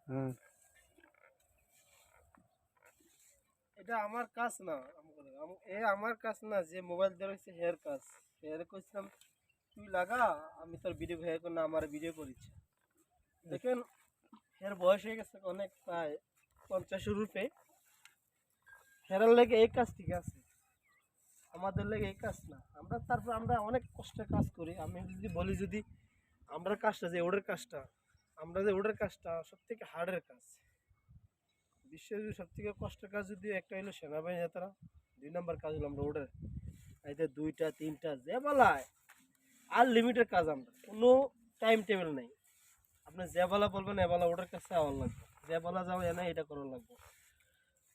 হ্যাঁ এটা আমার কাজ না, আমার কাজ না, যে মোবাইল দিয়ে রয়েছে হেয়ার কাজ। হেয়ার করছিলাম তুই লাগা, আমি তোর ভিডিও হেয়ার করে না আমার ভিডিও করেছি। দেখেন হেয়ার বয়স হয়ে গেছে অনেক, প্রায় 50-এর উপরে। হেরার লেগে এই কাজ ঠিক আছে, আমাদের লেগে এই কাজ না। আমরা অনেক কষ্টের কাজ করি। আমি যদি বলি, যদি আমরা কাজটা যে ওদের কাজটা, আমরা যে ওদের কাজটা সব থেকে হার্ডের কাজ, বিশ্বের সব থেকে কষ্টের কাজ যদি একটা হলো সেনাবাহিনী যাত্রা, 2 নম্বর কাজ হলো আমরা ওদের। এতে 2টা 3টা যে বলায় আনলিমিটেড কাজ। আমরা কোনো টাইম টেবিল নেই। আপনি যে বলা বলবেন এ বলা ওদের কাছে আওয়ার লাগবে, যে বলা যাও এ না এটা করার লাগবে।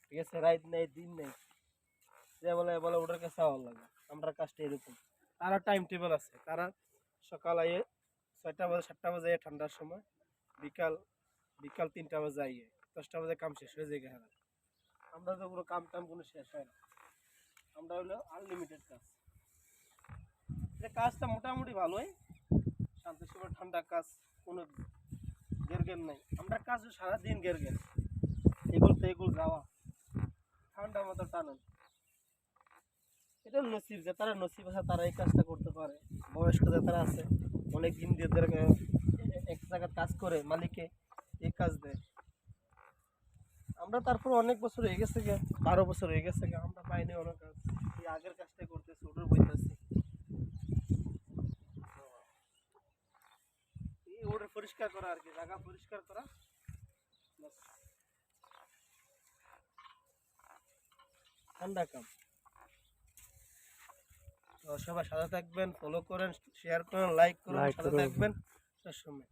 ঠিক আছে, রাত নেই দিন নেই, যে বলে এ বলা ওদের কাছে আওয়ার লাগবে। আমরা কাজটা এরকম। তারা টাইম টেবিল আছে, তারা সকাল আইয়ে 6টা বাজে 7টা বাজে ঠান্ডার সময়, বিকাল বিকাল 3টা বাজে আইয়ে 10টা বাজে কাম শেষ হয়ে যায়। হ্যাঁ, আমরা তো পুরো কাম টাম কোনো শেষ হয় না। আমরা হলো আনলিমিটেড কাজ। এটা কাজটা মোটামুটি ভালোই, শান্তশিষ্ট ঠান্ডা কাজ, কোনো গের নাই। আমরা কাজ সারাদিন গের এগুলো তো এগুলো যাওয়া ঠান্ডা মতো টানেন। এটা নসিব, যে তারা নসিব আছে তারা এই কাজটা করতে পারে। বয়স্ক যে তারা আছে, অনেক দিন দিয়ে এক জায়গায় কাজ করে মালিকে এই কাজ দেয়। আমরা তারপর অনেক বছর হয়ে গেছে গে, 12 বছর হয়ে গেছে গে, আমরা পাইনি অনেক কাজ। এই আগের কাজটা করতেছি, ওটার বইতেছি। এই ওটা পরিষ্কার করা আর কি, জায়গা পরিষ্কার করা, ব্যাস। ঠান্ডা কাম। তো সবাই সাথে থাকবেন, ফলো করেন, শেয়ার করেন, লাইক করেন, লাইক সাথে করুন। থাকবেন সবসময়।